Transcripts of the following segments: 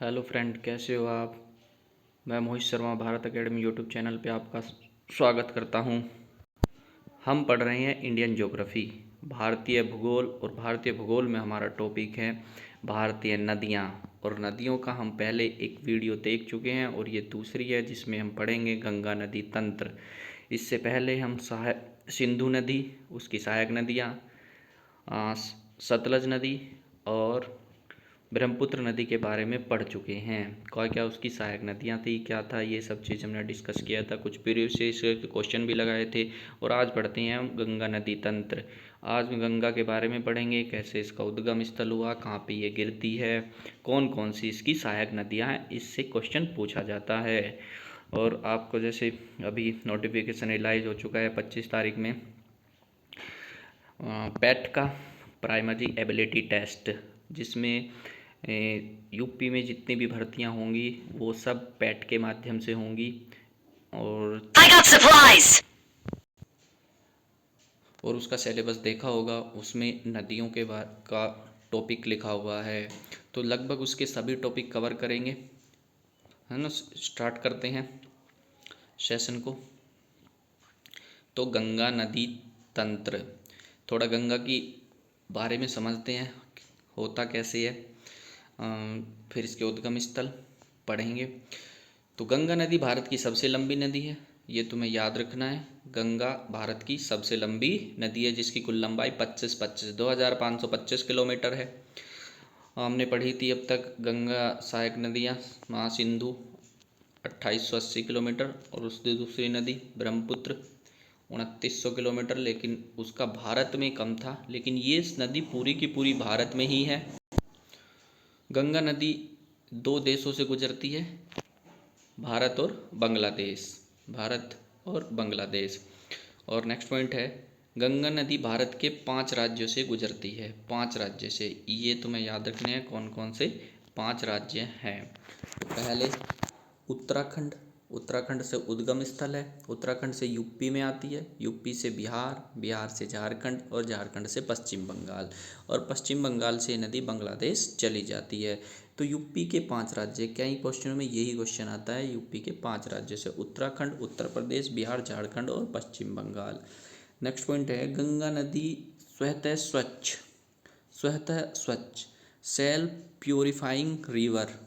Hello friend, कैसे हो आप। मैं Mohit Sharma Bharat academy YouTube channel पे आपका स्वागत करता हूं। हम पढ़ रहे हैं इंडियन ज्योग्राफी, भारतीय भूगोल। और भारतीय भूगोल में हमारा टॉपिक है भारतीय नदियां। और नदियों का हम पहले एक वीडियो देख चुके हैं और ये दूसरी है जिसमें हम पढ़ेंगे गंगा नदी तंत्र। इससे पहले हम सिंधु नदी, उसकी सहायक नदियाँ, सतलज नदी और ब्रह्मपुत्र नदी के बारे में पढ़ चुके हैं। क्या क्या उसकी सहायक नदियाँ थी, क्या था, ये सब चीज़ हमने डिस्कस किया था। कुछ पीरियड से इसके क्वेश्चन भी लगाए थे। और आज पढ़ते हैं हम गंगा नदी तंत्र। आज गंगा के बारे में पढ़ेंगे, कैसे इसका उद्गम स्थल हुआ, कहाँ पे ये गिरती है, कौन कौन सी इसकी सहायक नदियाँ हैं, इससे क्वेश्चन पूछा जाता है। और आपको जैसे अभी नोटिफिकेशन रिलाइज हो चुका है 25 तारीख में, पैट का प्राइमरी एबिलिटी टेस्ट, जिसमें यूपी में जितनी भी भर्तियां होंगी वो सब पैट के माध्यम से होंगी। और I got supplies! और उसका सिलेबस देखा होगा, उसमें नदियों के का टॉपिक लिखा हुआ है। तो लगभग उसके सभी टॉपिक कवर करेंगे, है ना। स्टार्ट करते हैं सेशन को। तो गंगा नदी तंत्र, थोड़ा गंगा की बारे में समझते हैं, होता कैसे है। फिर इसके उद्गम स्थल पढ़ेंगे। तो गंगा नदी भारत की सबसे लंबी नदी है, ये तुम्हें याद रखना है। गंगा भारत की सबसे लंबी नदी है जिसकी कुल लंबाई 2525 किलोमीटर है। हमने पढ़ी थी अब तक गंगा सहायक नदियाँ, महासिंधु 2880 किलोमीटर, और उसकी दूसरी नदी ब्रह्मपुत्र 2900 किलोमीटर, लेकिन उसका भारत में कम था। लेकिन ये नदी पूरी की पूरी भारत में ही है। गंगा नदी दो देशों से गुजरती है, भारत और बांग्लादेश, भारत और बांग्लादेश। और नेक्स्ट पॉइंट है, गंगा नदी भारत के 5 राज्यों से गुजरती है, 5 राज्य से। ये तुम्हें याद रखने हैं कौन कौन से 5 राज्य हैं। पहले उत्तराखंड, उत्तराखंड से उद्गम स्थल है। उत्तराखंड से यूपी में आती है, यूपी से बिहार, बिहार से झारखंड और झारखंड से पश्चिम बंगाल, और पश्चिम बंगाल से नदी बांग्लादेश चली जाती है। तो यूपी के 5 राज्य, कई क्वेश्चनों में यही क्वेश्चन आता है, यूपी के 5 राज्य से उत्तराखंड, उत्तर प्रदेश, बिहार, झारखंड और पश्चिम बंगाल। नेक्स्ट पॉइंट है, गंगा नदी स्वतः स्वच्छ, स्वतः स्वच्छ, सेल्फ प्योरीफाइंग रिवर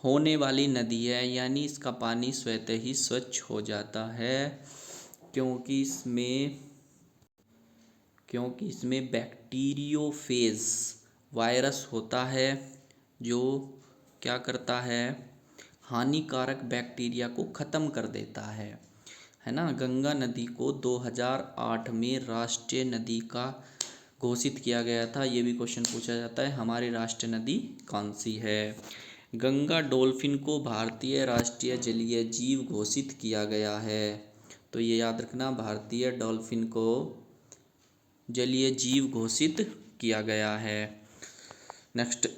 होने वाली नदी है, यानी इसका पानी स्वतः ही स्वच्छ हो जाता है, क्योंकि इसमें बैक्टीरियोफेज वायरस होता है जो क्या करता है, हानिकारक बैक्टीरिया को ख़त्म कर देता है ना। गंगा नदी को 2008 में राष्ट्रीय नदी का घोषित किया गया था। ये भी क्वेश्चन पूछा जाता है, हमारी राष्ट्रीय नदी कौन सी है। गंगा डॉल्फिन को भारतीय राष्ट्रीय जलीय जीव घोषित किया गया है। तो ये याद रखना, भारतीय डॉल्फिन को जलीय जीव घोषित किया गया है। नेक्स्ट,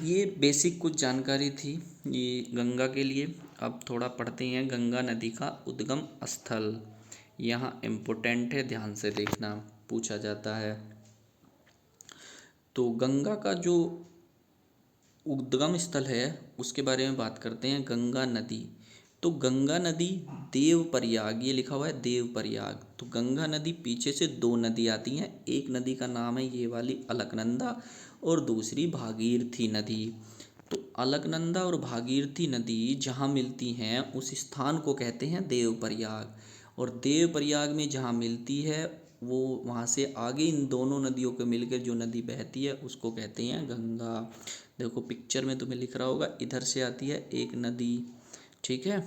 ये बेसिक कुछ जानकारी थी ये गंगा के लिए। अब थोड़ा पढ़ते हैं गंगा नदी का उद्गम स्थल। यहाँ इम्पोर्टेंट है, ध्यान से देखना, पूछा जाता है। तो गंगा का जो उद्गम स्थल है उसके बारे में बात करते हैं। गंगा नदी, तो गंगा नदी देवप्रयाग, ये लिखा हुआ है देवप्रयाग। तो गंगा नदी पीछे से 2 नदी आती हैं, एक नदी का नाम है ये वाली अलकनंदा, और दूसरी भागीरथी नदी। तो अलकनंदा और भागीरथी नदी जहाँ मिलती हैं उस स्थान को कहते हैं देवप्रयाग। और देवप्रयाग में जहाँ मिलती है वो वहाँ से आगे इन दोनों नदियों के मिलकर जो नदी बहती है उसको कहते हैं गंगा। देखो पिक्चर में तुम्हें लिख रहा होगा, इधर से आती है एक नदी, ठीक है,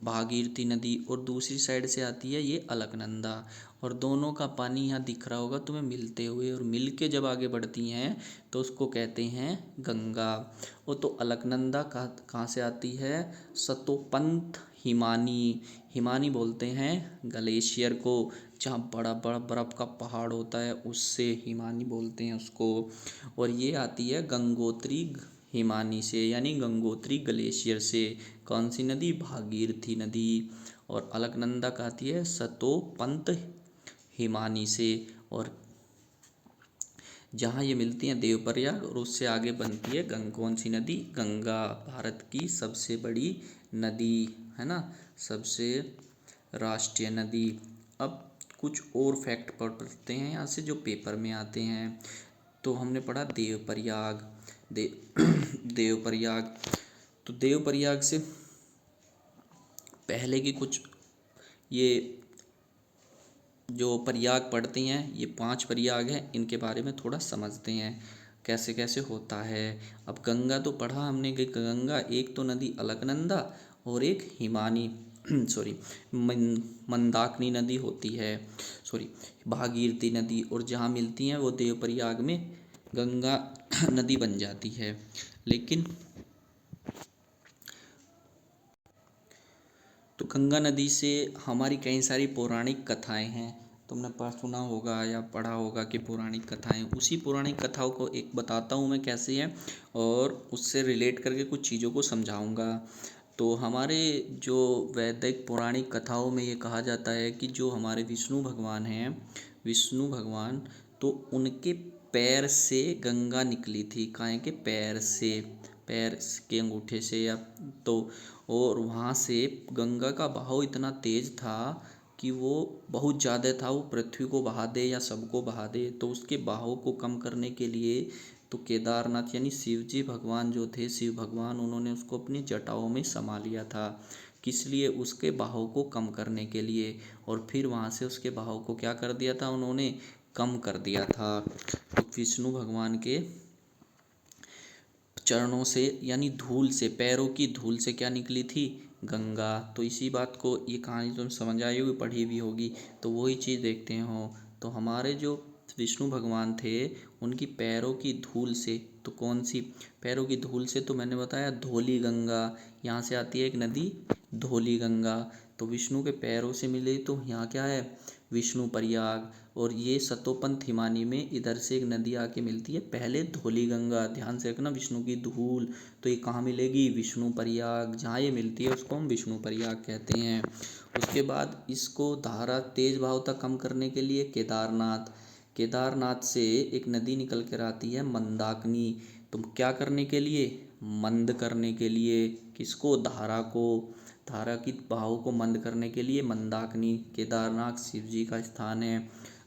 भागीरथी नदी, और दूसरी साइड से आती है ये अलकनंदा। और दोनों का पानी यहाँ दिख रहा होगा तुम्हें मिलते हुए, और मिल के जब आगे बढ़ती हैं तो उसको कहते हैं गंगा। वो तो अलकनंदा कहाँ से आती है, सतोपंत हिमानी, हिमानी बोलते हैं ग्लेशियर को, जहाँ बड़ा बड़ा बर्फ़ का पहाड़ होता है उससे हिमानी बोलते हैं उसको। और ये आती है गंगोत्री हिमानी से, यानी गंगोत्री ग्लेशियर से। कौन सी नदी, भागीरथी नदी। और अलकनंदा का आती है सतोपंत हिमानी से। और जहाँ ये मिलती हैं देवप्रयाग, और उससे आगे बनती है कौन सी नदी? गंगा, भारत की सबसे बड़ी नदी, है ना, सबसे राष्ट्रीय नदी। अब कुछ और फैक्ट पढ़ते हैं यहाँ से जो पेपर में आते हैं। तो हमने पढ़ा देवप्रयाग, देवप्रयाग। तो देवप्रयाग से पहले की कुछ ये जो प्रयाग पढ़ते हैं, ये 5 प्रयाग हैं, इनके बारे में थोड़ा समझते हैं कैसे कैसे होता है। अब गंगा तो पढ़ा हमने कि गंगा एक तो नदी अलकनंदा और एक हिमानी सॉरी मंदाकिनी नदी होती है, सॉरी भागीरथी नदी, और जहाँ मिलती हैं वो देवप्रयाग में गंगा नदी बन जाती है। लेकिन तो गंगा नदी से हमारी कई सारी पौराणिक कथाएं हैं। तुमने सुना होगा या पढ़ा होगा कि पौराणिक कथाएं, उसी पौराणिक कथाओं को एक बताता हूँ मैं कैसे है, और उससे रिलेट करके कुछ चीज़ों को समझाऊंगा। तो हमारे जो वैदिक पौराणिक कथाओं में ये कहा जाता है कि जो हमारे विष्णु भगवान हैं, विष्णु भगवान, तो उनके पैर से गंगा निकली थी। काहे के पैर से, पैर के अंगूठे से, या तो, और वहाँ से गंगा का बहाव इतना तेज था कि वो बहुत ज़्यादा था, वो पृथ्वी को बहा दे या सबको बहा दे। तो उसके बहाव को कम करने के लिए तो केदारनाथ यानी शिव जी भगवान जो थे, शिव भगवान, उन्होंने उसको अपनी जटाओं में समा लिया था। किस लिए? उसके बहाव को कम करने के लिए। और फिर वहाँ से उसके बहाव को क्या कर दिया था उन्होंने? कम कर दिया था। तो विष्णु भगवान के चरणों से यानी धूल से, पैरों की धूल से क्या निकली थी? गंगा। तो इसी बात को, ये कहानी तुम समझ आई होगी, पढ़ी भी होगी, तो वही चीज़ देखते हो। तो हमारे जो विष्णु भगवान थे, उनकी पैरों की धूल से, तो कौन सी पैरों की धूल से? तो मैंने बताया धौली गंगा, यहाँ से आती है एक नदी धौली गंगा। तो विष्णु के पैरों से मिले तो यहाँ क्या है? विष्णु प्रयाग। और ये सतोपंथ हिमानी में इधर से एक नदी आके मिलती है, पहले धौली गंगा, ध्यान से रखना, विष्णु की धूल। तो ये कहाँ मिलेगी? विष्णु प्रयाग। जहाँ ये मिलती है उसको हम विष्णु प्रयाग कहते हैं। उसके बाद इसको धारा तेज भाव तक कम करने के लिए केदारनाथ, केदारनाथ से एक नदी निकल कर आती है मंदाकिनी। तो क्या करने के लिए? मंद करने के लिए। किसको? धारा को, धारा की बहाव को मंद करने के लिए मंदाकिनी। केदारनाथ शिव जी का स्थान है,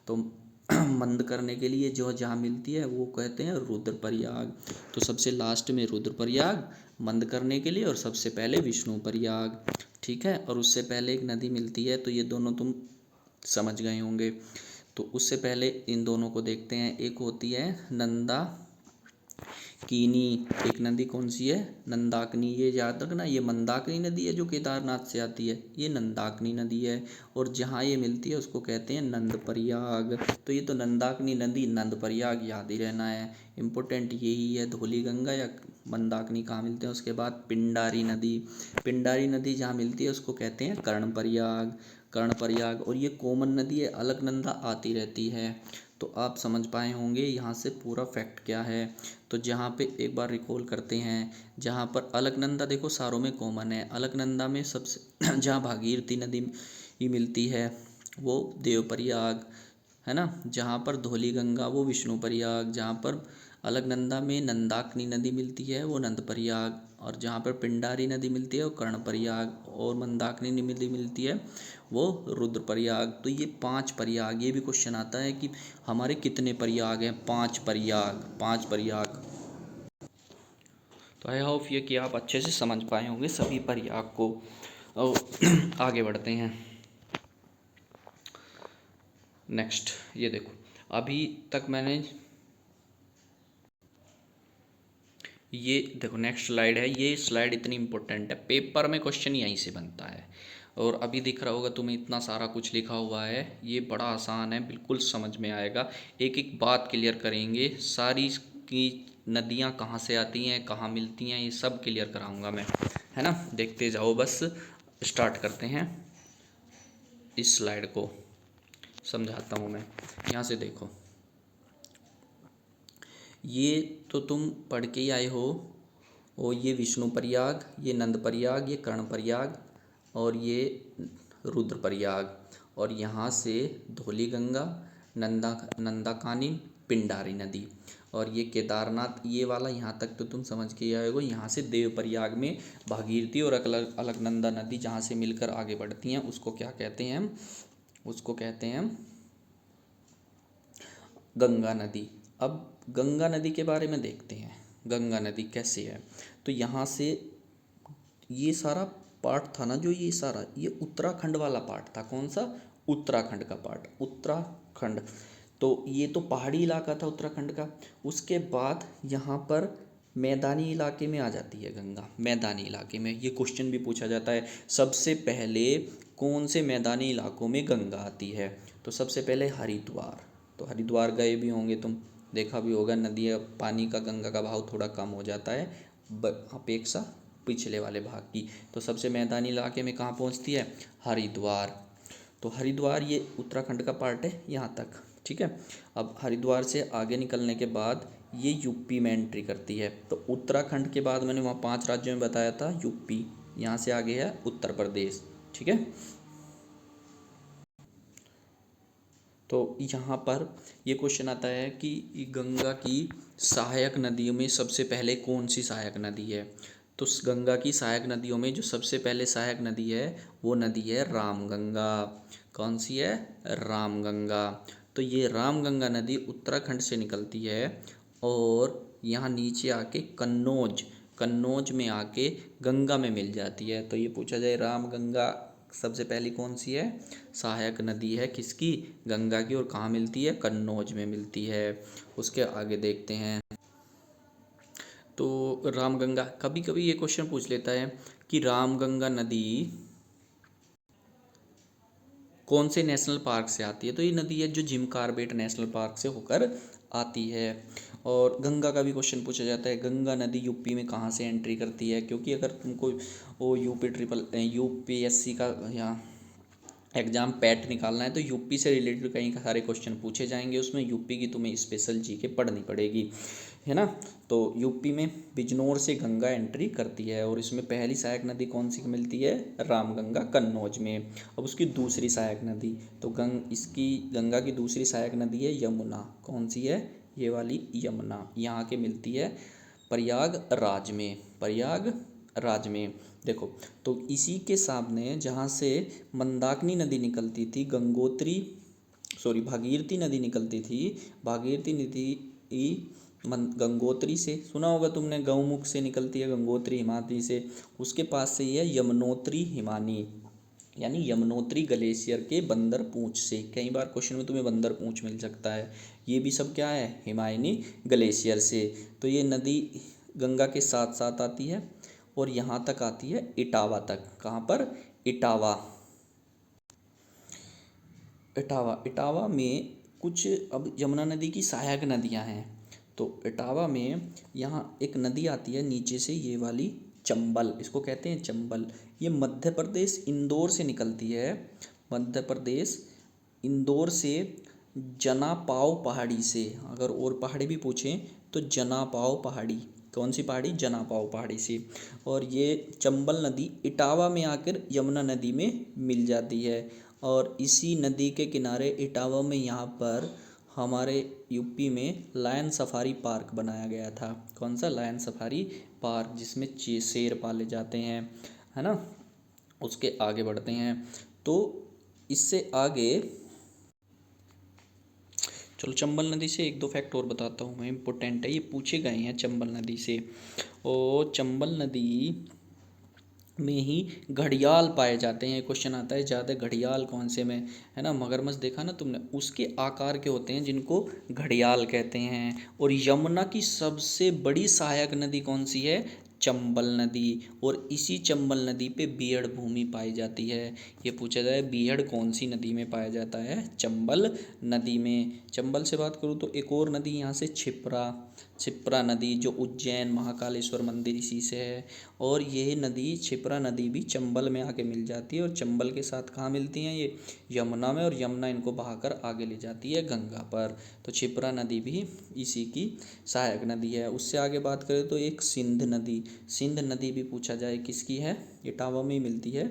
तो मंद करने के लिए जो जहाँ मिलती है वो कहते हैं रुद्रप्रयाग। तो सबसे लास्ट में रुद्रप्रयाग मंद करने के लिए, और सबसे पहले विष्णु प्रयाग। ठीक है। और उससे पहले एक नदी मिलती है, तो ये दोनों तुम समझ गए होंगे। तो उससे पहले इन दोनों को देखते हैं। एक होती है नंदा कीनी, एक नदी कौन सी है? नंदाकिनी। ये याद रखना, ये मंदाकिनी नदी है जो केदारनाथ से आती है, ये नंदाकिनी नदी है। और जहाँ ये मिलती है उसको कहते हैं नंदप्रयाग। तो ये तो नंदाकिनी नदी, नंदप्रयाग याद ही रहना है, इम्पोर्टेंट यही है। धौली गंगा या मंदाकिनी कहाँ मिलते हैं? उसके बाद पिंडारी नदी, पिंडारी नदी जहाँ मिलती है उसको कहते हैं कर्णप्रयाग, कर्णप्रयाग। और ये कॉमन नदी है, अलकनंदा आती रहती है। तो आप समझ पाए होंगे यहाँ से पूरा फैक्ट क्या है। तो जहाँ पे एक बार रिकॉल करते हैं, जहाँ पर अलकनंदा देखो सारों में कॉमन है, अलकनंदा में सबसे जहाँ भागीरथी नदी ही मिलती है वो देवप्रयाग, है ना। जहाँ पर धौली गंगा वो विष्णु प्रयाग, जहाँ पर अलकनंदा में नंदाकिनी नदी मिलती है वो नंदप्रयाग, और जहाँ पर पिंडारी नदी मिलती है वो कर्णप्रयाग, और मंदाकिनी नदी मिलती है वो रुद्रप्रयाग। तो ये 5 प्रयाग, ये भी क्वेश्चन आता है कि हमारे कितने प्रयाग हैं? 5 प्रयाग, 5 प्रयाग। तो आई होप ये कि आप अच्छे से समझ पाए होंगे सभी प्रयाग को। और आगे बढ़ते हैं। नेक्स्ट ये देखो, अभी तक मैंने ये देखो नेक्स्ट स्लाइड है, ये स्लाइड इतनी इंपॉर्टेंट है, पेपर में क्वेश्चन यहीं से बनता है। और अभी दिख रहा होगा तुम्हें इतना सारा कुछ लिखा हुआ है, ये बड़ा आसान है, बिल्कुल समझ में आएगा। एक एक बात क्लियर करेंगे, सारी की नदियाँ कहाँ से आती हैं, कहाँ मिलती हैं, ये सब क्लियर कराऊंगा मैं, है ना। देखते जाओ, बस स्टार्ट करते हैं। इस स्लाइड को समझाता हूँ मैं। यहाँ से देखो, ये तो तुम पढ़ के ही आए हो, और ये विष्णु प्रयाग, ये नंद प्रयाग, ये कर्ण प्रयाग, और ये रुद्र प्रयाग। और यहाँ से धौली गंगा, नंदाकानी, पिंडारी नदी। और ये केदारनाथ ये वाला यहाँ तक तो तुम समझ के आए हो। यहाँ से देवप्रयाग में भागीरथी और अलकनंदा नदी जहाँ से मिलकर आगे बढ़ती हैं उसको क्या कहते हैं हम, उसको कहते हैं हम गंगा नदी। अब गंगा नदी के बारे में देखते हैं, गंगा नदी कैसे है। तो यहाँ से ये सारा पार्ट था ना, जो ये सारा ये उत्तराखंड वाला पार्ट था। कौन सा? उत्तराखंड का पार्ट, उत्तराखंड। तो ये तो पहाड़ी इलाका था उत्तराखंड का। उसके बाद यहाँ पर मैदानी इलाके में आ जाती है गंगा। मैदानी इलाके में ये क्वेश्चन भी पूछा जाता है, सबसे पहले कौन से मैदानी इलाकों में गंगा आती है? तो सबसे पहले हरिद्वार। तो हरिद्वार गए भी होंगे तुम, देखा भी होगा, नदी पानी का गंगा का भाव थोड़ा कम हो जाता है अपेक्षा पिछले वाले भाग की। तो सबसे मैदानी इलाके में कहाँ पहुँचती है? हरिद्वार। तो हरिद्वार ये उत्तराखंड का पार्ट है यहाँ तक, ठीक है। अब हरिद्वार से आगे निकलने के बाद ये यूपी में एंट्री करती है। तो उत्तराखंड के बाद मैंने वहाँ 5 राज्यों में बताया था यूपी, यहाँ से आगे है उत्तर प्रदेश, ठीक है। तो यहाँ पर ये क्वेश्चन आता है कि गंगा की सहायक नदियों में सबसे पहले कौन सी सहायक नदी है? तो गंगा की सहायक नदियों में जो सबसे पहले सहायक नदी है वो नदी है रामगंगा। कौन सी है? रामगंगा। तो ये रामगंगा नदी उत्तराखंड से निकलती है और यहाँ नीचे आके कन्नौज में आके गंगा में मिल जाती है। तो ये पूछा जाए रामगंगा सबसे पहली कौन सी है? सहायक नदी है किसकी? गंगा की। और कहाँ मिलती है? कन्नौज में मिलती है। उसके आगे देखते हैं। तो रामगंगा, कभी कभी ये क्वेश्चन पूछ लेता है कि रामगंगा नदी कौन से नेशनल पार्क से आती है? तो ये नदी है जो जिम कॉर्बेट नेशनल पार्क से होकर आती है। और गंगा का भी क्वेश्चन पूछा जाता है, गंगा नदी यूपी में कहाँ से एंट्री करती है? क्योंकि अगर तुमको वो यूपीएससी का यहाँ एग्जाम पैट निकालना है तो यूपी से रिलेटेड कई सारे क्वेश्चन पूछे जाएंगे, उसमें यूपी की तुम्हें स्पेशल जीके पढ़नी पड़ेगी, है ना। तो यूपी में बिजनौर से गंगा एंट्री करती है और इसमें पहली सहायक नदी कौन सी मिलती है? रामगंगा, कन्नौज में। अब उसकी दूसरी सहायक नदी, तो इसकी गंगा की दूसरी सहायक नदी है यमुना। कौन सी है? ये वाली यमुना, यहाँ के मिलती है प्रयागराज में। देखो, तो इसी के सामने जहाँ से मंदाकिनी नदी निकलती थी, भागीरथी नदी निकलती थी, भागीरथी नदी गंगोत्री से सुना होगा तुमने, गौमुख से निकलती है गंगोत्री हिमालय से। उसके पास से ये यमुनोत्री हिमानी, यानी यमुनोत्री ग्लेशियर के बंदर पूंछ से। कई बार क्वेश्चन में तुम्हें बंदर पूंछ मिल सकता है। ये भी सब क्या है? हिमायनी ग्लेशियर से। तो ये नदी गंगा के साथ साथ आती है और यहाँ तक आती है इटावा तक। कहाँ पर? इटावा में कुछ, अब यमुना नदी की सहायक नदियाँ हैं। तो इटावा में यहाँ एक नदी आती है नीचे से, ये वाली चंबल, इसको कहते हैं चंबल। ये मध्य प्रदेश इंदौर से निकलती है। मध्य प्रदेश इंदौर से जनापाव पहाड़ी से, अगर और पहाड़ी भी पूछें तो जनापाव पहाड़ी। कौन सी पहाड़ी? जनापाव पहाड़ी से। और ये चंबल नदी इटावा में आकर यमुना नदी में मिल जाती है। और इसी नदी के किनारे इटावा में यहाँ पर हमारे यूपी में लायन सफारी पार्क बनाया गया था। कौन सा? लायन सफारी पार्क, जिसमें शेर पाले जाते हैं, है ना। उसके आगे बढ़ते हैं। तो इससे आगे चलो, चंबल नदी से 1-2 फैक्ट और बताता हूँ मैं, इम्पोर्टेंट है, ये पूछे गए हैं चंबल नदी से। और चंबल नदी में ही घड़ियाल पाए जाते हैं। क्वेश्चन आता है ज़्यादा घड़ियाल कौन से में, है ना। मगरमच्छ देखा ना तुमने, उसके आकार के होते हैं जिनको घड़ियाल कहते हैं। और यमुना की सबसे बड़ी सहायक नदी कौन सी है? चंबल नदी। और इसी चंबल नदी पे बीहड़ भूमि पाई जाती है। ये पूछा जाए बीहड़ कौन सी नदी में पाया जाता है? चंबल नदी में। चंबल से बात करूँ तो एक और नदी यहाँ से छिप्रा नदी, जो उज्जैन महाकालेश्वर मंदिर इसी से है। और यह नदी, छिप्रा नदी भी चंबल में आके मिल जाती है। और चंबल के साथ कहाँ मिलती हैं ये? यमुना में। और यमुना इनको बहाकर आगे ले जाती है गंगा पर। तो छिप्रा नदी भी इसी की सहायक नदी है। उससे आगे बात करें तो एक सिंध नदी भी पूछा जाए किसकी है? इटावा में मिलती है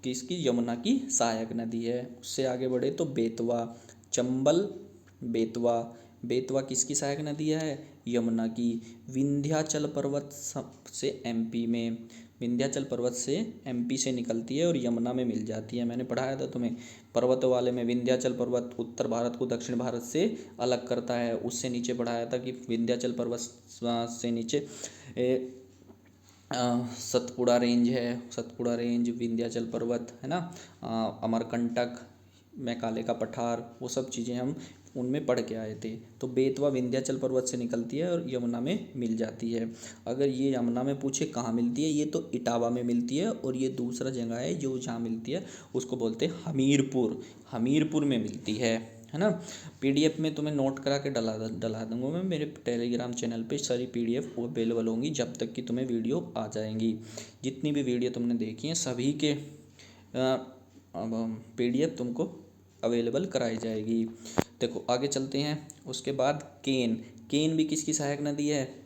किसकी? यमुना की सहायक नदी है। उससे आगे बढ़े तो बेतवा, चंबल बेतवा, बेतवा किसकी सहायक नदी है? यमुना की। विंध्याचल पर्वत से एमपी में, विंध्याचल पर्वत से एमपी से निकलती है और यमुना में मिल जाती है। मैंने पढ़ाया था तुम्हें पर्वत वाले में, विंध्याचल पर्वत उत्तर भारत को दक्षिण भारत से अलग करता है। उससे नीचे पढ़ाया था कि विंध्याचल पर्वत से नीचे सतपुड़ा रेंज है, सतपुड़ा रेंज, विंध्याचल पर्वत है ना, अमरकंटक, मैकाले का पठार, वो सब चीज़ें हम उनमें पढ़ के आए थे। तो बेतवा विंध्याचल पर्वत से निकलती है और यमुना में मिल जाती है। अगर ये यमुना में पूछे कहाँ मिलती है, ये तो इटावा में मिलती है, और ये दूसरा जगह है जो जहाँ मिलती है उसको बोलते हैं हमीरपुर, हमीरपुर में मिलती है ना। पीडीएफ में तुम्हें नोट करा के डला दूंगा मैं, मेरे टेलीग्राम चैनल पे सारी पीडीएफ अवेलेबल होंगी जब तक कि तुम्हें वीडियो आ जाएंगी। जितनी भी वीडियो तुमने देखी हैं सभी के पीडीएफ तुमको अवेलेबल कराई जाएगी। देखो आगे चलते हैं। उसके बाद केन, केन भी किसकी सहायक नदी है?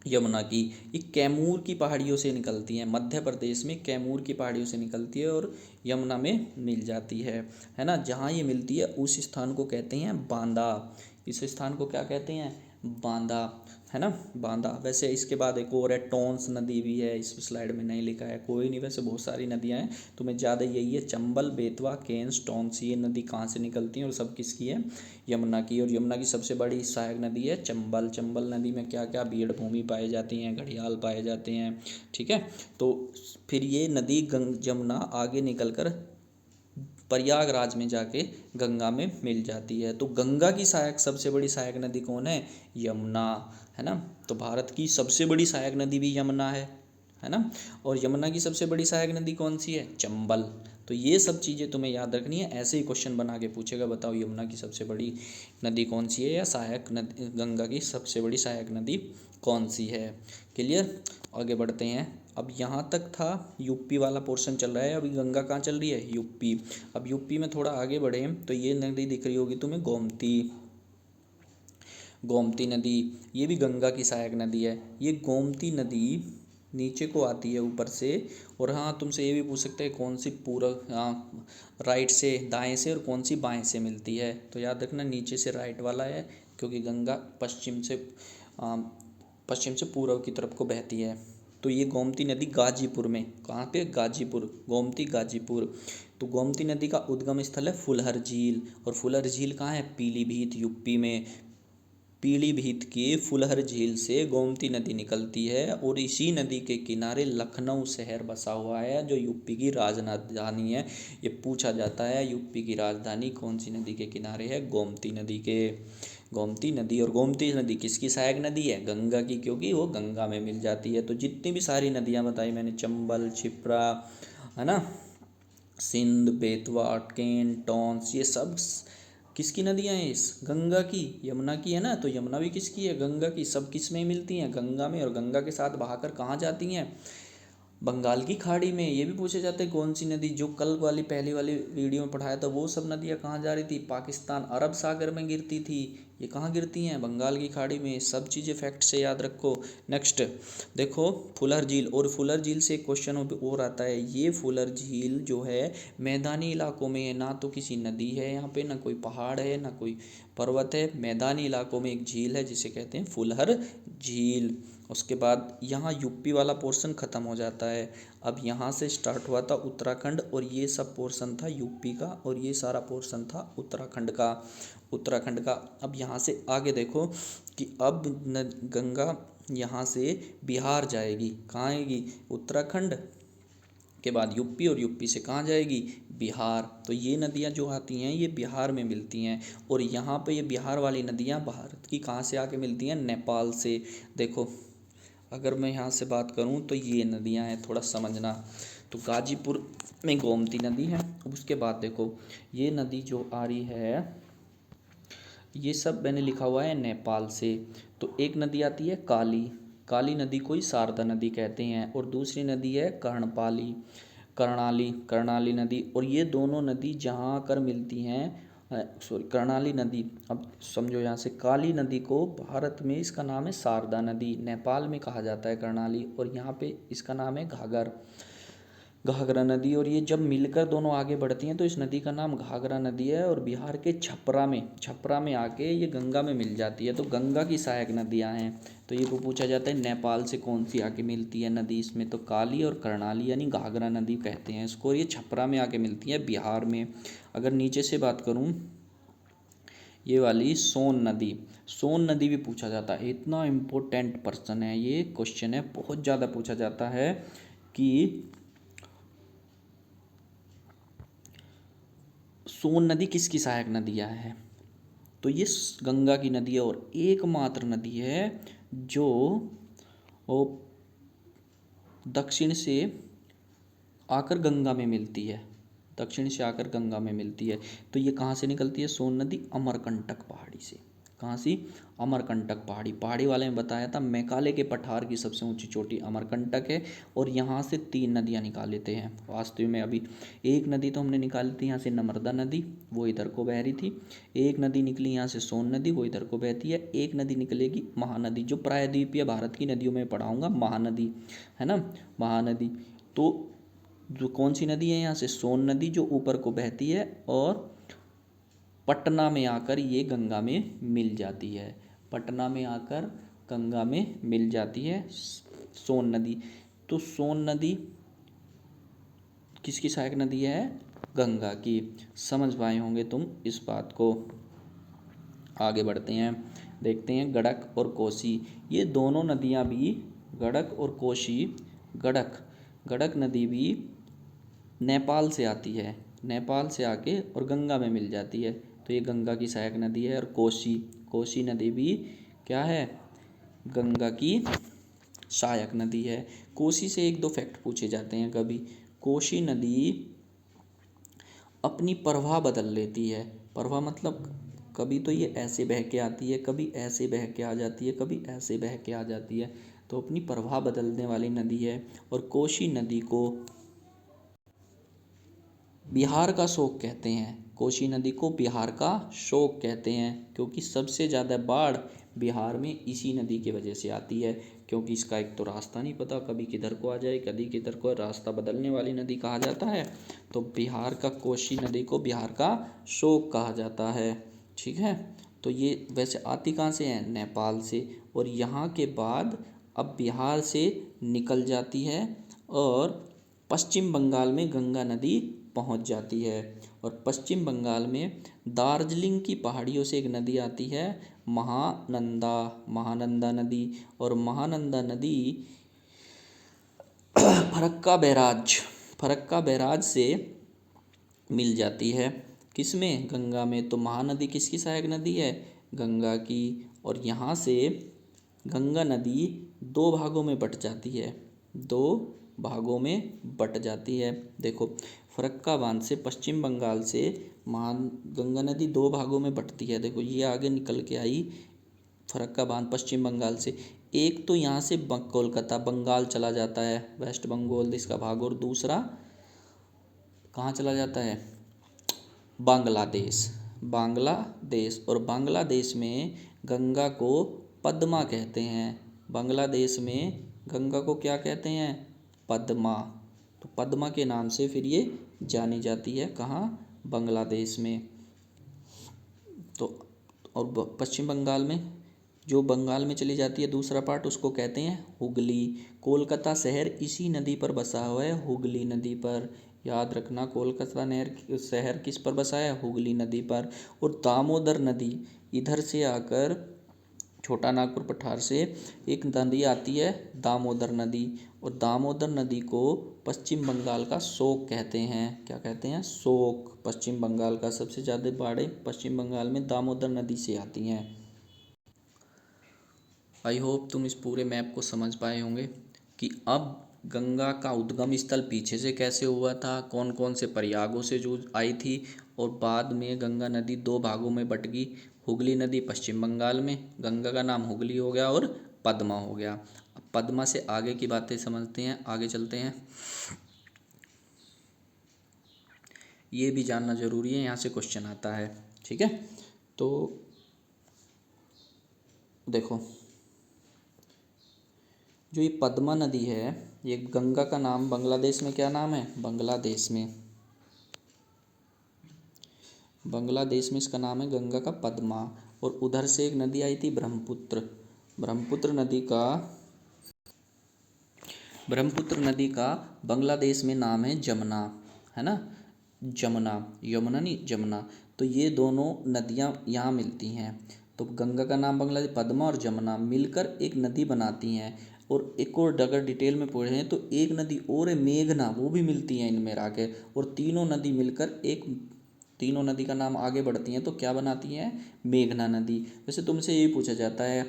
यमुना की। ये कैमूर की पहाड़ियों से निकलती है, मध्य प्रदेश में कैमूर की पहाड़ियों से निकलती है और यमुना में मिल जाती है ना। जहाँ ये मिलती है उस स्थान को कहते हैं बांदा, इस स्थान को क्या कहते हैं? बांदा, है ना, बांदा। वैसे इसके बाद एक और है, टोंस नदी भी है, इस स्लाइड में नहीं लिखा है, कोई नहीं, वैसे बहुत सारी नदियाँ हैं, तुम्हें ज़्यादा यही है, चंबल, बेतवा, केन्स, टोंस, ये नदी कहाँ से निकलती हैं और सब किसकी है? यमुना की। और यमुना की सबसे बड़ी सहायक नदी है चंबल। चंबल नदी में क्या क्या बीड़ भूमि पाए जाती हैं, घड़ियाल पाए जाते हैं, ठीक है। तो फिर ये नदी यमुना आगे निकलकर प्रयागराज में जाके गंगा में मिल जाती है। तो गंगा की सहायक सबसे बड़ी सहायक नदी कौन है? यमुना, है ना। तो भारत की सबसे बड़ी सहायक नदी भी यमुना है ना। और यमुना की सबसे बड़ी सहायक नदी कौन सी है? चंबल। तो ये सब चीज़ें तुम्हें याद रखनी है, ऐसे ही क्वेश्चन बना के पूछेगा, बताओ यमुना की सबसे बड़ी नदी कौन सी है, या सहायक नदी, गंगा की सबसे बड़ी सहायक नदी कौन सी है। क्लियर। आगे बढ़ते हैं। अब यहाँ तक था यूपी वाला पोर्शन चल रहा है, अभी गंगा कहाँ चल रही है? यूपी। अब यूपी में थोड़ा आगे बढ़े तो ये नदी दिख रही होगी तुम्हें, गोमती, गोमती नदी, ये भी गंगा की सहायक नदी है। ये गोमती नदी नीचे को आती है ऊपर से, और हाँ तुमसे ये भी पूछ सकते हैं कौन सी पूरब, राइट से दाएं से और कौन सी बाएं से मिलती है। तो याद रखना नीचे से राइट वाला है, क्योंकि गंगा पश्चिम से पूर्व की तरफ को बहती है। तो ये गोमती नदी गाजीपुर में, कहाँ पे? गाजीपुर, गोमती गाजीपुर। तो गोमती नदी का उद्गम स्थल है फुलहर झील, और फुलहर झील कहाँ है? पीलीभीत, यूपी में। पीलीभीत के फुलहर झील से गोमती नदी निकलती है, और इसी नदी के किनारे लखनऊ शहर बसा हुआ है, जो यूपी की राजधानी है। ये पूछा जाता है यूपी की राजधानी कौन सी नदी के किनारे है? गोमती नदी के। गोमती नदी, और गोमती नदी किसकी सहायक नदी है? गंगा की, क्योंकि वो गंगा में मिल जाती है। तो जितनी भी सारी नदियाँ बताई मैंने, चंबल, क्षिप्रा, है ना, सिंध, बेतवा, केन, टोंस, ये सब किसकी नदियाँ हैं? इस गंगा की, यमुना की है ना। तो यमुना भी किसकी है? गंगा की। सब किस में मिलती हैं? गंगा में। और गंगा के साथ बहाकर कहाँ जाती हैं? बंगाल की खाड़ी में। ये भी पूछे जाते हैं कौन सी नदी, जो कल वाली पहली वाली वीडियो में पढ़ाया था, वो सब नदियाँ कहाँ जा रही थी? पाकिस्तान, अरब सागर में गिरती थी। ये कहाँ गिरती हैं? बंगाल की खाड़ी में। सब चीज़ें फैक्ट से याद रखो। नेक्स्ट देखो, फुलहर झील। और फुलहर झील से एक क्वेश्चन और आता है, ये फुलहर झील जो है मैदानी इलाकों में है, ना तो किसी नदी है यहाँ पे, ना कोई पहाड़ है, ना कोई पर्वत है, मैदानी इलाकों में एक झील है जिसे कहते हैं फुलहर झील। उसके बाद यहाँ यूपी वाला पोर्शन ख़त्म हो जाता है। अब यहाँ से स्टार्ट हुआ था उत्तराखंड, और ये सब पोर्शन था यूपी का, और ये सारा पोर्शन था उत्तराखंड का। अब यहाँ से आगे देखो कि अब गंगा यहाँ से बिहार जाएगी, कहाँ आएगी? उत्तराखंड के बाद यूपी, और यूपी से कहाँ जाएगी? बिहार। तो ये नदियाँ जो आती हैं ये बिहार में मिलती हैं, और यहाँ पे ये बिहार वाली नदियाँ भारत की कहाँ से आके मिलती हैं? नेपाल से। देखो अगर मैं यहाँ से बात करूँ तो ये नदियाँ हैं, थोड़ा समझना। तो गाजीपुर में गोमती नदी है। उसके बाद देखो ये नदी जो आ रही है, ये सब मैंने लिखा हुआ है नेपाल से। तो एक नदी आती है काली, काली नदी को ही शारदा नदी कहते हैं, और दूसरी नदी है कर्णाली नदी। और ये दोनों नदी जहाँ आकर मिलती हैं, कर्णाली नदी, अब समझो यहाँ से, काली नदी को भारत में इसका नाम है शारदा नदी, नेपाल में कहा जाता है कर्णाली, और यहाँ पे इसका नाम है घाघर। घाघरा नदी, और ये जब मिलकर दोनों आगे बढ़ती हैं तो इस नदी का नाम घाघरा नदी है। और बिहार के छपरा में आके ये गंगा में मिल जाती है। तो गंगा की सहायक नदियां हैं। तो ये पूछा जाता है नेपाल से कौन सी आके मिलती है नदी, इसमें तो काली और कर्णाली यानी घाघरा नदी कहते हैं इसको। और ये छपरा में आके मिलती है बिहार में। अगर नीचे से बात करूँ, ये वाली सोन नदी भी पूछा जाता है। इतना इम्पोर्टेंट पर्सन है ये, क्वेश्चन है, बहुत ज़्यादा पूछा जाता है कि सोन नदी किसकी सहायक नदियाँ है। तो ये गंगा की नदी है और एकमात्र नदी है जो वो दक्षिण से आकर गंगा में मिलती है। दक्षिण से आकर गंगा में मिलती है। तो ये कहाँ से निकलती है सोन नदी? अमरकंटक पहाड़ी से। कहाँ सी? अमरकंटक पहाड़ी वाले में बताया था मेघालय के पठार की सबसे ऊंची चोटी अमरकंटक है। और यहाँ से 3 नदियाँ निकाल लेते हैं वास्तव में। अभी एक नदी तो हमने निकाली थी यहाँ से, नर्मदा नदी, वो इधर को बह रही थी। एक नदी निकली यहाँ से सोन नदी, वो इधर को बहती है। एक नदी निकलेगी महानदी, जो प्रायद्वीपीय भारत की नदियों में पढ़ाऊँगा, महानदी है ना, महानदी। तो जो कौन सी नदी है यहाँ से? सोन नदी, जो ऊपर को बहती है और पटना में आकर ये गंगा में मिल जाती है। पटना में आकर गंगा में मिल जाती है सोन नदी। तो सोन नदी किसकी सहायक नदी है? गंगा की। समझ पाए होंगे तुम इस बात को। आगे बढ़ते हैं, देखते हैं गंडक और कोसी। ये दोनों नदियाँ भी, गंडक और कोसी, गंडक नदी भी नेपाल से आती है। नेपाल से आके और गंगा में मिल जाती है। तो ये गंगा की सहायक नदी है। और कोसी नदी भी क्या है? गंगा की सहायक नदी है। कोसी से 1-2 फैक्ट पूछे जाते हैं कभी। कोसी नदी अपनी प्रवाह बदल लेती है। प्रवाह मतलब कभी तो ये ऐसे बह के आती है, कभी ऐसे बह के आ जाती है, कभी ऐसे बह के आ जाती है। तो अपनी प्रवाह बदलने वाली नदी है। और कोसी नदी को बिहार का शोक कहते हैं। कोसी नदी को बिहार का शोक कहते हैं, क्योंकि सबसे ज़्यादा बाढ़ बिहार में इसी नदी की वजह से आती है। क्योंकि इसका एक तो रास्ता नहीं पता, कभी किधर को आ जाए, कभी किधर को, रास्ता बदलने वाली नदी कहा जाता है। तो बिहार का कोसी नदी को बिहार का शोक कहा जाता है। ठीक है। तो ये वैसे आती कहाँ से है? नेपाल से। और यहाँ के बाद अब बिहार से निकल जाती है और पश्चिम बंगाल में गंगा नदी पहुंच जाती है। और पश्चिम बंगाल में दार्जिलिंग की पहाड़ियों से एक नदी आती है, महानंदा नदी। और महानंदा नदी फरक्का बैराज से मिल जाती है। किसमें? गंगा में। तो महानदी किसकी सहायक नदी है? गंगा की। और यहाँ से गंगा नदी 2 भागों में बट जाती है। 2 भागों में बट जाती है। देखो, फरक्का बांध से पश्चिम बंगाल से गंगा नदी 2 भागों में बटती है। देखो, ये आगे निकल के आई फरक्का बांध पश्चिम बंगाल से। एक तो यहाँ से कोलकाता बंगाल चला जाता है, वेस्ट बंगाल इसका भाग। और दूसरा कहाँ चला जाता है? बांग्लादेश। और बांग्लादेश में गंगा को पद्मा कहते हैं। बांग्लादेश में गंगा को क्या कहते हैं? पद्मा। तो पद्मा के नाम से फिर ये जानी जाती है। कहाँ? बांग्लादेश में। तो और पश्चिम बंगाल में, जो बंगाल में चली जाती है दूसरा पार्ट, उसको कहते हैं हुगली। कोलकाता शहर इसी नदी पर बसा हुआ है, हुगली नदी पर। याद रखना, कोलकाता शहर किस पर बसा है? हुगली नदी पर। और दामोदर नदी इधर से आकर छोटा नागपुर पठार से एक नदी आती है, दामोदर नदी। और दामोदर नदी को पश्चिम बंगाल का शोक कहते हैं। क्या कहते हैं? शोक। पश्चिम बंगाल का सबसे ज़्यादा बाढ़ें पश्चिम बंगाल में दामोदर नदी से आती हैं। आई होप तुम इस पूरे मैप को समझ पाए होंगे कि अब गंगा का उद्गम स्थल पीछे से कैसे हुआ था, कौन कौन से प्रयागों से जो आई थी, और बाद में गंगा नदी 2 भागों में बट गई। हुगली नदी पश्चिम बंगाल में, गंगा का नाम हुगली हो गया और पद्मा हो गया। अब पद्मा से आगे की बातें समझते हैं, आगे चलते हैं। ये भी जानना जरूरी है, यहाँ से क्वेश्चन आता है। ठीक है। तो देखो, जो ये पद्मा नदी है, ये गंगा का नाम बांग्लादेश में क्या नाम है? बांग्लादेश में इसका नाम है गंगा का पद्मा। और उधर से एक नदी आई थी ब्रह्मपुत्र। ब्रह्मपुत्र नदी का बांग्लादेश में नाम है जमुना, है ना, यमुना नहीं जमुना। तो ये दोनों नदियाँ यहाँ मिलती हैं। तो गंगा का नाम बांग्लादेश, पद्मा और जमुना मिलकर एक नदी बनाती हैं। और एक और अगर डिटेल में पढ़ें तो एक नदी और है मेघना, वो भी मिलती हैं इनमें आके। और तीनों नदी का नाम आगे बढ़ती हैं तो क्या बनाती हैं? मेघना नदी। वैसे तुमसे यही पूछा जाता है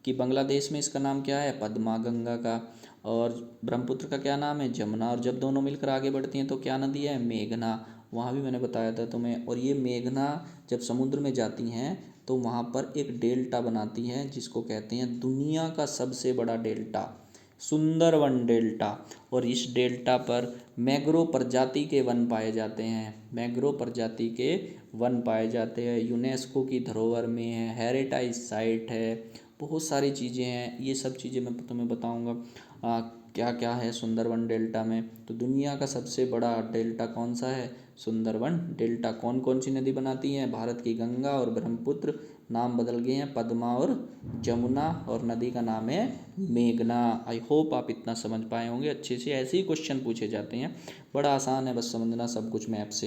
कि बांग्लादेश में इसका नाम क्या है? पद्मा गंगा का, और ब्रह्मपुत्र का क्या नाम है? जमुना। और जब दोनों मिलकर आगे बढ़ती हैं तो क्या नदी है? मेघना। वहाँ भी मैंने बताया था तुम्हें। और ये मेघना जब समुद्र में जाती हैं तो वहाँ पर एक डेल्टा बनाती हैं जिसको कहते हैं दुनिया का सबसे बड़ा डेल्टा, सुंदरवन डेल्टा। और इस डेल्टा पर मैंग्रोव प्रजाति के वन पाए जाते हैं। यूनेस्को की धरोहर में है, हेरिटेज साइट है, बहुत सारी चीज़ें हैं। ये सब चीज़ें मैं तुम्हें बताऊंगा क्या क्या है सुंदरवन डेल्टा में। तो दुनिया का सबसे बड़ा डेल्टा कौन सा है? सुंदरवन डेल्टा। कौन कौन सी नदी बनाती हैं? भारत की गंगा और ब्रह्मपुत्र, नाम बदल गए हैं पद्मा और जमुना, और नदी का नाम है मेघना। आई होप आप इतना समझ पाए होंगे अच्छे से। ऐसे ही क्वेश्चन पूछे जाते हैं, बड़ा आसान है, बस समझना सब कुछ मैप से।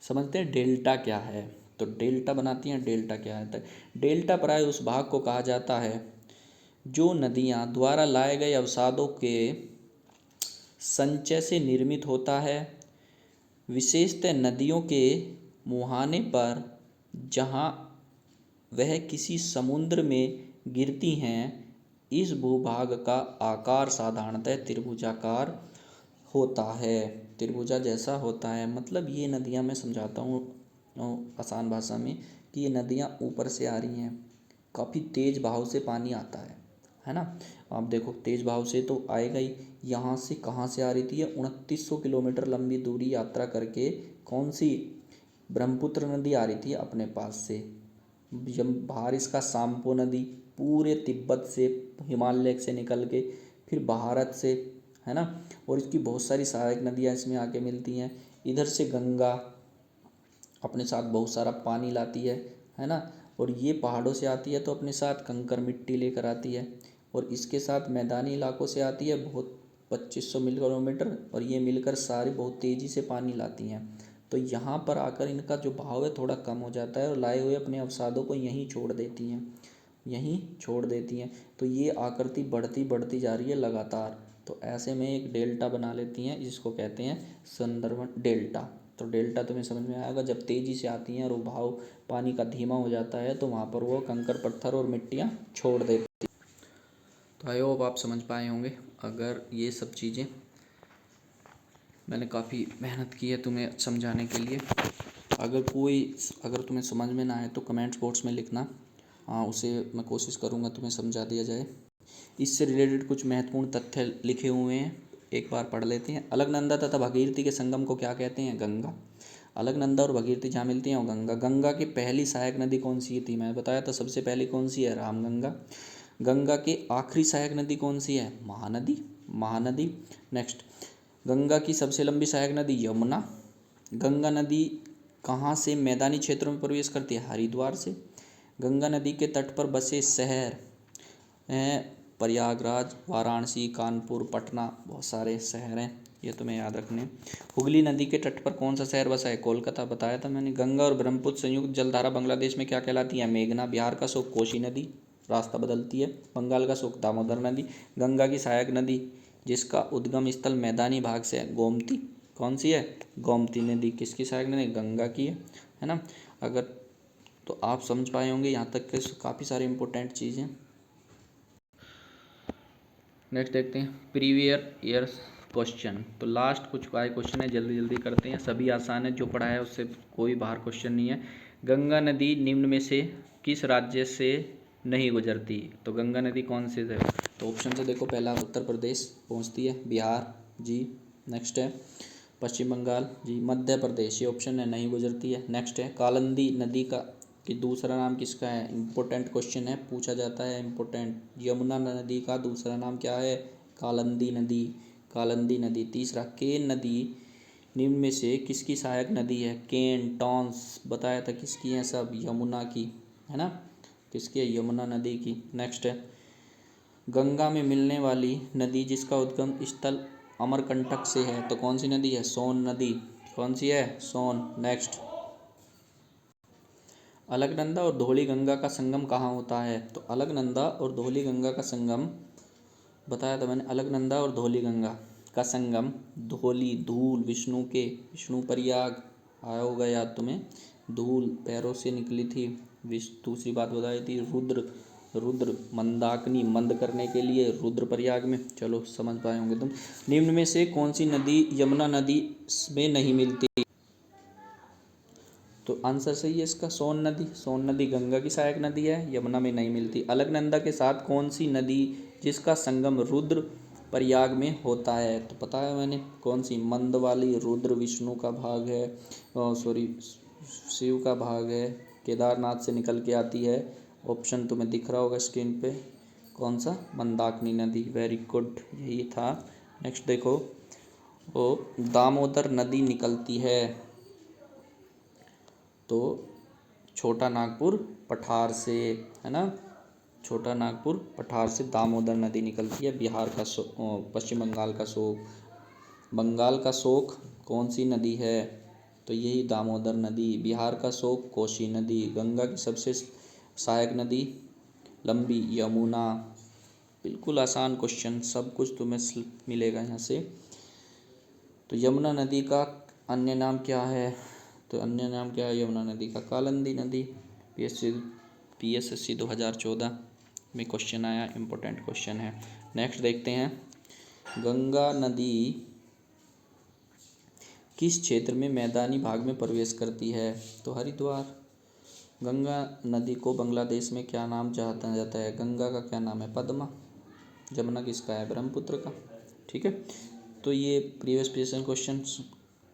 समझते हैं डेल्टा क्या है। तो डेल्टा बनाती हैं, डेल्टा क्या है? तो डेल्टा प्राय उस भाग को कहा जाता है जो नदियाँ द्वारा लाए गए अवसादों के संचय से निर्मित होता है, विशेषतः नदियों के मुहाने पर जहाँ वह किसी समुद्र में गिरती हैं। इस भूभाग का आकार साधारणतः त्रिभुजाकार होता है, त्रिभुजा जैसा होता है। मतलब ये नदियाँ, मैं समझाता हूँ आसान भाषा में, कि ये नदियाँ ऊपर से आ रही हैं, काफ़ी तेज़ बहाव से पानी आता है ना। आप देखो तेज़ बहाव से तो आएगा ही। यहाँ से कहाँ से आ रही थी? ये 2900 किलोमीटर लंबी दूरी यात्रा करके कौन सी? ब्रह्मपुत्र नदी आ रही थी अपने पास से। जब बाहर इसका सांपो नदी पूरे तिब्बत से, हिमालय से निकल के फिर भारत से, है ना। और इसकी बहुत सारी सहायक नदियाँ इसमें आके मिलती हैं। इधर से गंगा अपने साथ बहुत सारा पानी लाती है ना। और ये पहाड़ों से आती है तो अपने साथ कंकर मिट्टी लेकर आती है। और इसके साथ मैदानी इलाकों से आती है बहुत 2500 किलोमीटर, और ये मिलकर सारी बहुत तेज़ी से पानी लाती हैं। तो यहाँ पर आकर इनका जो भाव है थोड़ा कम हो जाता है और लाए हुए अपने अवसादों को यहीं छोड़ देती हैं। तो ये आकृति बढ़ती बढ़ती जा रही है लगातार। तो ऐसे में एक डेल्टा बना लेती हैं जिसको कहते हैं सुंदरवन डेल्टा। तो डेल्टा तुम्हें समझ में आएगा, जब तेज़ी से आती हैं और भाव पानी का धीमा हो जाता है तो वहाँ पर वो कंकर पत्थर और मिट्टियाँ छोड़ देती। तो आई होप आप समझ पाए होंगे। अगर ये सब चीज़ें, मैंने काफ़ी मेहनत की है तुम्हें समझाने के लिए। अगर तुम्हें समझ में ना आए तो कमेंट्स बॉक्स में लिखना, उसे मैं कोशिश करूँगा तुम्हें समझा दिया जाए। इससे रिलेटेड कुछ महत्वपूर्ण तथ्य लिखे हुए हैं, एक बार पढ़ लेते हैं। अलकनंदा तथा भगीरथी के संगम को क्या कहते हैं? गंगा। अलकनंदा और भगीरथी जहाँ मिलती हैं वो गंगा। गंगा की पहली सहायक नदी कौन सी थी? मैं बताया था सबसे पहली कौन सी है? रामगंगा। गंगा की आखिरी सहायक नदी कौन सी है? महानदी। नेक्स्ट, गंगा की सबसे लंबी सहायक नदी यमुना। गंगा नदी कहाँ से मैदानी क्षेत्रों में प्रवेश करती है? हरिद्वार से। गंगा नदी के तट पर बसे शहर हैं प्रयागराज, वाराणसी, कानपुर, पटना, बहुत सारे शहर हैं, ये तुम्हें याद रखने। हुगली नदी के तट पर कौन सा शहर बसा है? कोलकाता, बताया था मैंने। गंगा और ब्रह्मपुत्र संयुक्त जलधारा बांग्लादेश में क्या कहलाती है? मेघना। बिहार का शोक कोसी नदी, रास्ता बदलती है। बंगाल का शोक दामोदर नदी। गंगा की सहायक नदी जिसका उद्गम स्थल मैदानी भाग से है, गोमती। कौन सी है? गोमती नदी। किसकी सहायक नदी? गंगा की है ना। अगर तो आप समझ पाए होंगे यहाँ तक के काफ़ी सारे इंपॉर्टेंट चीज़ें। नेक्स्ट देखते हैं प्रीवियर ईयर्स क्वेश्चन। तो लास्ट कुछ क्वेश्चन है, जल्दी जल्दी करते हैं, सभी आसान है, जो पढ़ा है उससे कोई बाहर क्वेश्चन नहीं है। गंगा नदी निम्न में से किस राज्य से नहीं गुजरती? तो गंगा नदी कौन से है? तो ऑप्शन से देखो, पहला उत्तर प्रदेश पहुंचती है, बिहार जी, नेक्स्ट है पश्चिम बंगाल जी, मध्य प्रदेश, ये ऑप्शन है नहीं गुजरती है। नेक्स्ट है कालिंदी नदी कि दूसरा नाम किसका है। इम्पोर्टेंट क्वेश्चन है, पूछा जाता है इम्पोर्टेंट। यमुना नदी का दूसरा नाम क्या है, कालिंदी नदी, कालिंदी नदी। तीसरा, केन नदी निम्न में से किसकी सहायक नदी है। केन, टॉन्स बताया था किसकी है, सब यमुना की है ना, किसकी है, यमुना नदी की। नेक्स्ट है, गंगा में मिलने वाली नदी जिसका उद्गम स्थल अमरकंटक से है, तो कौन सी नदी है, सोन नदी। कौन सी है, सोन। नेक्स्ट, अलकनंदा और धौली गंगा का संगम कहाँ होता है, तो अलकनंदा और धौली गंगा का संगम बताया था मैंने। अलकनंदा और धौली गंगा का संगम धौली, धूल विष्णु के, विष्णु प्रयाग आया होगा याद तुम्हें, धूल पैरों से निकली थी। दूसरी बात बताई थी, रुद्र, रुद्र मंदाकिनी मंद करने के लिए रुद्र प्रयाग में। चलो समझ पाए होंगे तुम। निम्न में से कौन सी नदी यमुना नदी में नहीं मिलती, तो आंसर सही है इसका, सोन नदी। सोन नदी गंगा की सहायक नदी है, यमुना में नहीं मिलती। अलकनंदा के साथ कौन सी नदी जिसका संगम रुद्र प्रयाग में होता है, तो पता है मैंने कौन सी, मंद वाली। रुद्र विष्णु का भाग है, सॉरी शिव का भाग है, केदारनाथ से निकल के आती है। ऑप्शन तुम्हें दिख रहा होगा स्क्रीन पे, कौन सा, मंदाकिनी नदी। वेरी गुड, यही था। नेक्स्ट देखो, वो दामोदर नदी निकलती है, तो छोटा नागपुर पठार से, है ना, छोटा नागपुर पठार से दामोदर नदी निकलती है। बिहार का पश्चिम बंगाल का शोक, बंगाल का शोक कौन सी नदी है, तो यही दामोदर नदी। बिहार का शोक कोसी नदी। गंगा की सबसे सहायक नदी लंबी, यमुना। बिल्कुल आसान क्वेश्चन, सब कुछ तुम्हें मिलेगा यहाँ से। तो यमुना नदी का अन्य नाम क्या है, तो अन्य नाम क्या है यमुना नदी का, कालिंदी नदी। PSSC 2014 में क्वेश्चन आया, इम्पोर्टेंट क्वेश्चन है। नेक्स्ट देखते हैं, गंगा नदी किस क्षेत्र में मैदानी भाग में प्रवेश करती है, तो हरिद्वार। गंगा नदी को बांग्लादेश में क्या नाम जाना जाता है, गंगा का क्या नाम है, पद्मा। जमुना किसका है, ब्रह्मपुत्र का। ठीक है, तो ये प्रीवियस क्वेश्चन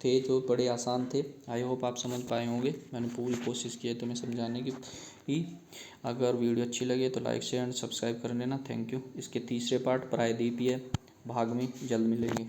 थे जो बड़े आसान थे। आई होप आप समझ पाए होंगे, मैंने पूरी कोशिश की है तुम्हें समझाने की। अगर वीडियो अच्छी लगे तो लाइक शेयर एंड सब्सक्राइब कर लेना। Thank you. इसके तीसरे पार्ट प्रायद्वीपीय भाग में जल्द मिलेंगे।